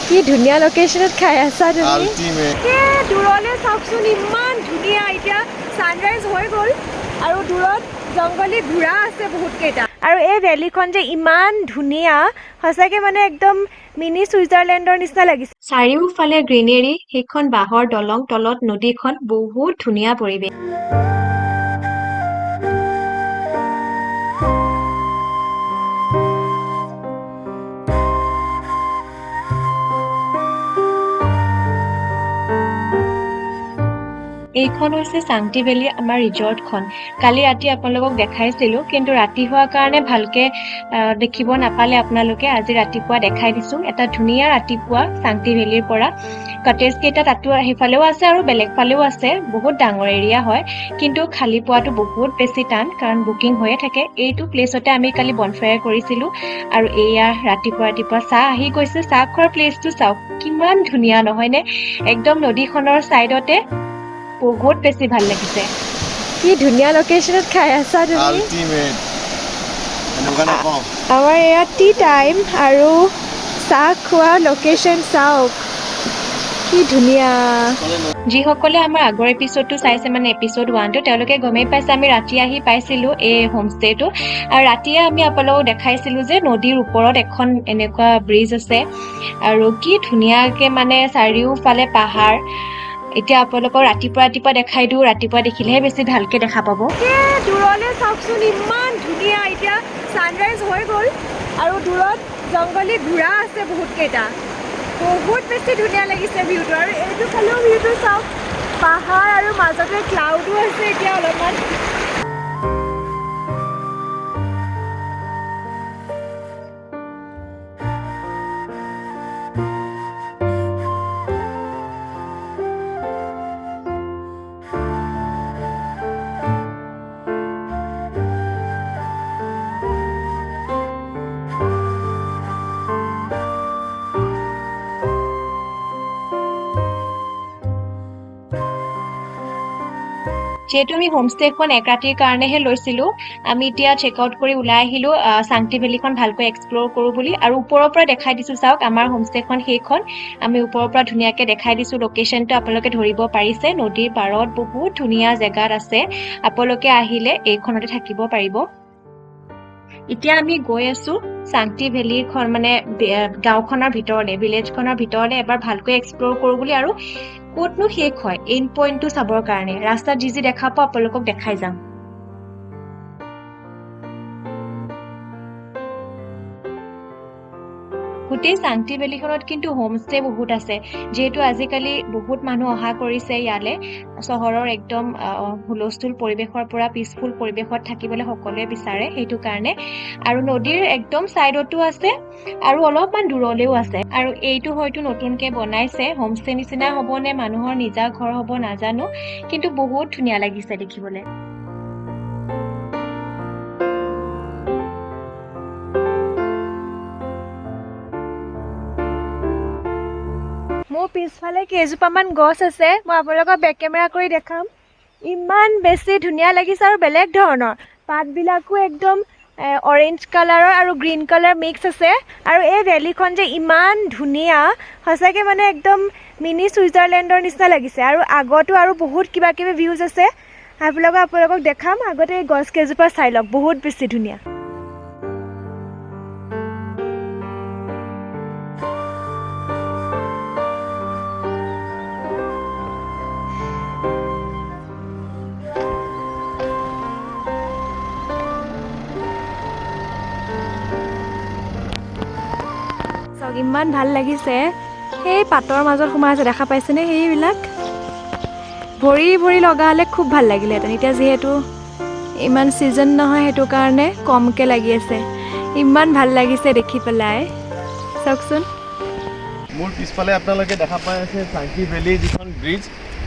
কি ধুনীয়া লোকেশনত খাই আছা তুমি আল্টিমেট দূৰলৈ চাওকচোন ইমান ধুনীয়া এতিয়া সানৰাইজ হৈ গ'ল আৰু দূৰত জংগলী ঘোঁৰা আছে বহুত কেইটা আৰু এই ভেলীখন যে ইমান ধুনীয়া সঁচাকৈ মানে একদম মিনি ছুইজাৰলেণ্ডৰ নিচিনা লাগিছে চাৰিওফালে গ্ৰীনেৰী সেইখন বাঁহৰ দলং তলত নদীখন বহুত ধুনীয়া পৰিৱেশ এইখন হৈছে চাংটি ভেলী আমাৰ ৰিজৰ্টখন কালি ৰাতি আপোনালোকক দেখাইছিলোঁ কিন্তু ৰাতি হোৱাৰ কাৰণে ভালকে দেখিব নাপালে আপোনালোকে আজি ৰাতিপুৱা দেখাই দিছোঁ এটা ধুনীয়া ৰাতিপুৱা চাংটি ভেলীৰ পৰা কটেজ কেইটা তাতো সেইফালেও আছে আৰু বেলেগ ফালেও আছে বহুত ডাঙৰ এৰিয়া হয় কিন্তু খালী পোৱাটো বহুত বেছি টান কাৰণ বুকিং হৈয়ে থাকে এইটো প্লেচতে আমি কালি বনফায়াৰ কৰিছিলোঁ আৰু এয়া ৰাতিপুৱা চাহ আহি গৈছে চাহ খোৱাৰ প্লেচটো চাওক কিমান ধুনীয়া নহয়নে একদম নদীখনৰ ছাইডতে বহুত বেছি ভাল লাগিছে কি ধুনীয়া লোকেশনত খাই আছা তুমি আল্টিমেট এনেকুৱা নাপাওঁ আমাৰ এয়া টি টাইম আৰু চাহ খোৱা লোকেশন চাওক কি ধুনীয়া যিসকলে আমাৰ আগৰ এপিছডটো চাইছে মানে এপিছড 1টো তেওঁলোকে গমেই পাইছে আমি ৰাতি আহি পাইছিলোঁ এই হোমষ্টেটো আৰু ৰাতিয়ে আমি আপোনালোকক দেখাইছিলোঁ যে নদীৰ ওপৰত এখন এনেকুৱা ব্ৰিজ আছে আৰু কি ধুনীয়াকৈ মানে চাৰিওফালে পাহাৰ এতিয়া আপোনালোকক ৰাতিপুৱা দেখাই দিওঁ ৰাতিপুৱা দেখিলেহে বেছি ভালকৈ দেখা পাব দূৰলৈ চাওকচোন ইমান ধুনীয়া এতিয়া ছানৰাইজ হৈ গ'ল আৰু দূৰত জংগলী ঘোঁৰা আছে বহুত কেইটা বহুত বেছি ধুনীয়া লাগিছে ভিউটো আৰু এইটো ফালেও ভিউটো চাওক পাহাৰ আৰু মাজতে ক্লাউডো আছে এতিয়া অলপমান যিহেতু আমি হোমষ্টেখন এক ৰাতিৰ কাৰণেহে লৈছিলোঁ আমি এতিয়া চেক আউট কৰি ওলাই আহিলোঁ চাংটি ভেলীখন ভালকৈ এক্সপ্ল'ৰ কৰোঁ বুলি আৰু ওপৰৰ পৰা দেখাই দিছোঁ চাওক আমাৰ হোমষ্টেখন সেইখন আমি ওপৰৰ পৰা ধুনীয়াকৈ দেখাই দিছোঁ লোকেশ্যনটো আপোনালোকে ধৰিব পাৰিছে নদীৰ পাৰত বহুত ধুনীয়া জেগাত আছে আপোনালোকে আহিলে এইখনতে থাকিব পাৰিব এতিয়া আমি গৈ আছোঁ চাংটি ভেলীখন মানে গাঁওখনৰ ভিতৰলৈ ভিলেজখনৰ ভিতৰলৈ এবাৰ ভালকৈ এক্সপ্ল'ৰ কৰোঁ বুলি আৰু ক'তনো শেষ হয় এণ্ড পইণ্টটো চাবৰ কাৰণে ৰাস্তাত যি দেখা পাওঁ আপোনালোকক দেখাই যাম গোটেই চাংটি ভেলীখনত কিন্তু হোমষ্টে বহুত আছে যিহেতু আজিকালি বহুত মানুহ অহা কৰিছে ইয়ালে চহৰৰ একদম হুলস্থুল পৰিৱেশৰ পৰা পিচফুল পৰিৱেশত থাকিবলৈ সকলোৱে বিচাৰে সেইটো কাৰণে আৰু নদীৰ একদম ছাইডতো আছে আৰু অলপমান দূৰলৈও আছে আৰু এইটো হয়তো নতুনকৈ বনাইছে হোমষ্টে নিচিনা হ'ব নে মানুহৰ নিজা ঘৰ হ'ব নাজানো কিন্তু বহুত ধুনীয়া লাগিছে দেখিবলৈ মোৰ পিছফালে কেইজোপামান গছ আছে মই আপোনালোকক বেক কেমেৰা কৰি দেখাম ইমান বেছি ধুনীয়া লাগিছে আৰু বেলেগ ধৰণৰ পাতবিলাকো একদম অৰেঞ্জ কালাৰৰ আৰু গ্ৰীণ কালাৰ মিক্স আছে আৰু এই ভেলীখন যে ইমান ধুনীয়া সঁচাকৈ মানে একদম মিনি ছুইজাৰলেণ্ডৰ নিচিনা লাগিছে আৰু আগতো আৰু বহুত কিবা কিবি ভিউজ আছে আপোনালোকক দেখাম আগতে এই গছ কেইজোপা চাই লওক বহুত বেছি ধুনীয়া ইমান ভাল লাগিছে সেই পাতৰ মাজত সোমাই আছে দেখা পাইছেনে সেইবিলাক ভৰি লগা হ'লে খুব ভাল লাগিলেহেঁতেন এতিয়া যিহেতু ইমান ছিজন নহয় সেইটো কাৰণে কমকৈ লাগি আছে ইমান ভাল লাগিছে দেখি পেলাই চাওকচোন মোৰ পিছফালে আপোনালোকে দেখা পাই আছে চাংটি ভেলী যিখন ব্ৰিজ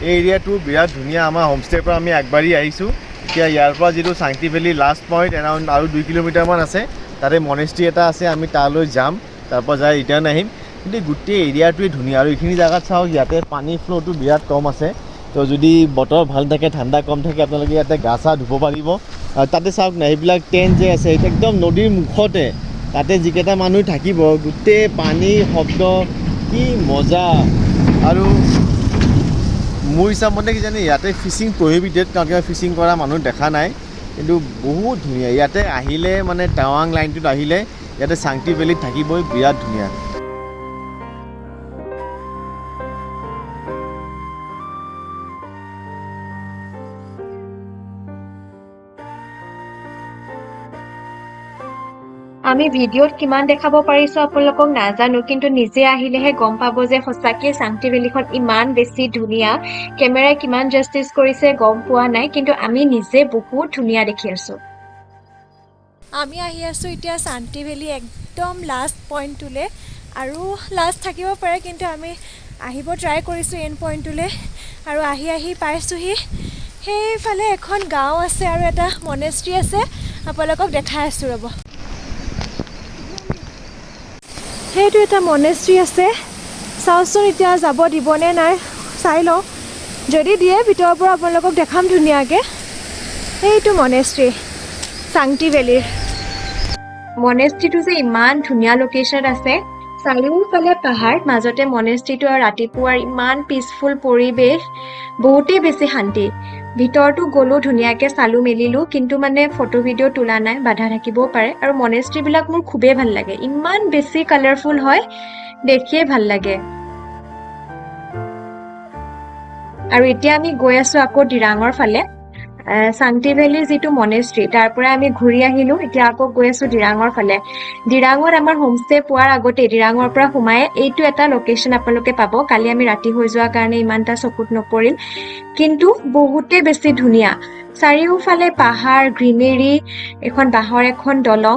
এই এৰিয়াটো বিৰাট ধুনীয়া আমাৰ হোমষ্টেৰ পৰা আমি আগবাঢ়ি আহিছোঁ এতিয়া ইয়াৰ পৰা যিটো চাংটি ভেলী লাষ্ট পইণ্ট এৰাউণ্ড আৰু 2 কিলোমিটাৰমান আছে তাতে মনেষ্ট্ৰি এটা আছে আমি তালৈ যাম তাৰপৰা যাই ৰিটাৰ্ণ আহিম কিন্তু গোটেই এৰিয়াটোৱে ধুনীয়া আৰু এইখিনি জেগাত চাওক ইয়াতে পানী ফ্ল'টো বিৰাট কম আছে তো যদি বতৰ ভাল থাকে ঠাণ্ডা কম থাকে আপোনালোকে ইয়াতে গা চা ধুব পাৰিব তাতে চাওক না এইবিলাক টেণ্ট যে আছে একদম নদীৰ মুখতে তাতে যিকেইটা মানুহ থাকিব গোটেই পানী শব্দ কি মজা আৰু মোৰ হিচাপমতে কি জানে ইয়াতে ফিচিং প্ৰহিবিটেড কাৰণ কিবা ফিচিং কৰা মানুহ দেখা নাই কিন্তু বহুত ধুনীয়া ইয়াতে আহিলে মানে টাৱাং লাইনটোত আহিলে ইয়াতে চাংটি ভেলীত থাকিবই বিৰাট ধুনীয়া আমি ভিডিঅ'ত কিমান দেখাব পাৰিছো আপোনালোকক নাজানো কিন্তু নিজে আহিলেহে গম পাব যে সঁচাকে চাংটি ভেলীখন ইমান বেছি ধুনীয়া কেমেৰাই কিমান জাষ্টিস কৰিছে গম পোৱা নাই কিন্তু আমি নিজে বহুত ধুনীয়া দেখি আছো আমি আহি আছো এতিয়া শান্তি ভেলী একদম লাষ্ট পইণ্টটোলৈ আৰু লাষ্ট থাকিব পাৰে কিন্তু আমি আহিব ট্ৰাই কৰিছোঁ এণ্ড পইণ্টটোলৈ আৰু আহি পাইছোঁহি সেইফালে এখন গাঁও আছে আৰু এটা মনেষ্ট্ৰী আছে আপোনালোকক দেখাই আছোঁ ৰ'ব সেইটো এটা মনেষ্ট্ৰী আছে চাওকচোন এতিয়া যাব দিবনে নাই চাই লওঁ যদি দিয়ে ভিতৰৰ পৰা আপোনালোকক দেখাম ধুনীয়াকৈ সেইটো মনেষ্ট্ৰী চাংটি ভেলীৰ মনেষ্ট্ৰীটো যে ইমান ধুনীয়া লোকেশ্যন আছে চাৰিওফালে পাহাৰ মাজতে মনেষ্ট্ৰীটো আৰু ৰাতিপুৱাৰ ইমান পিচফুল পৰিৱেশ বহুতেই বেছি শান্তি ভিতৰতো গ'লো ধুনীয়াকৈ চালো মেলিলো কিন্তু মানে ফটো ভিডিঅ' তোলা নাই বাধা থাকিবও পাৰে আৰু মনেষ্ট্ৰীবিলাক মোৰ খুবেই ভাল লাগে ইমান বেছি কালাৰফুল হয় দেখিয়ে ভাল লাগে আৰু এতিয়া আমি গৈ আছো আকৌ দিৰাঙৰ ফালে চাংটি ভেলীৰ যিটো মনেষ্ট্ৰী তাৰ পৰা আমি ঘূৰি আহিলো এতিয়া আকৌ গৈ আছো দিৰাঙৰ ফালে দিৰাঙত আমাৰ হোমষ্টে পোৱাৰ আগতে দিৰাঙৰ পৰা সোমাই এইটো এটা লোকেশ্যন আপোনালোকে পাব কালি আমি ৰাতি হৈ যোৱাৰ কাৰণে ইমান এটা চকুত নপৰিল কিন্তু বহুতেই বেছি ধুনীয়া চাৰিওফালে পাহাৰ গ্ৰীনেৰী এখন বাঁহৰ এখন দলং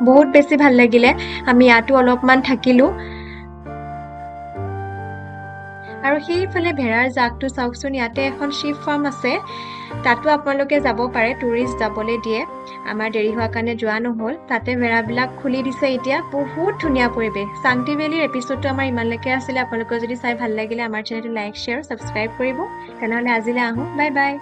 বহুত বেছি ভাল লাগিলে আমি ইয়াতো অলপমান থাকিলো আৰু সেইফালে ভেড়াৰ জাকটো চাওকচোন ইয়াতে এখন শ্বিপ ফাৰ্ম আছে তাতো আপোনালোকে যাব পাৰে টুৰিষ্ট যাবলৈ দিয়ে আমাৰ দেৰি হোৱাৰ কাৰণে যোৱা নহ'ল তাতে ভেড়াবিলাক খুলি দিছে এতিয়া বহুত ধুনীয়া পৰিৱেশ চাংটি ভেলীৰ এপিছডটো আমাৰ ইমানলৈকে আছিলে আপোনালোকৰ যদি চাই ভাল লাগিলে আমাৰ চেনেলটো লাইক শ্বেয়াৰ ছাবস্ক্ৰাইব কৰিব তেনেহ'লে আজিলৈ আহোঁ বাই বাই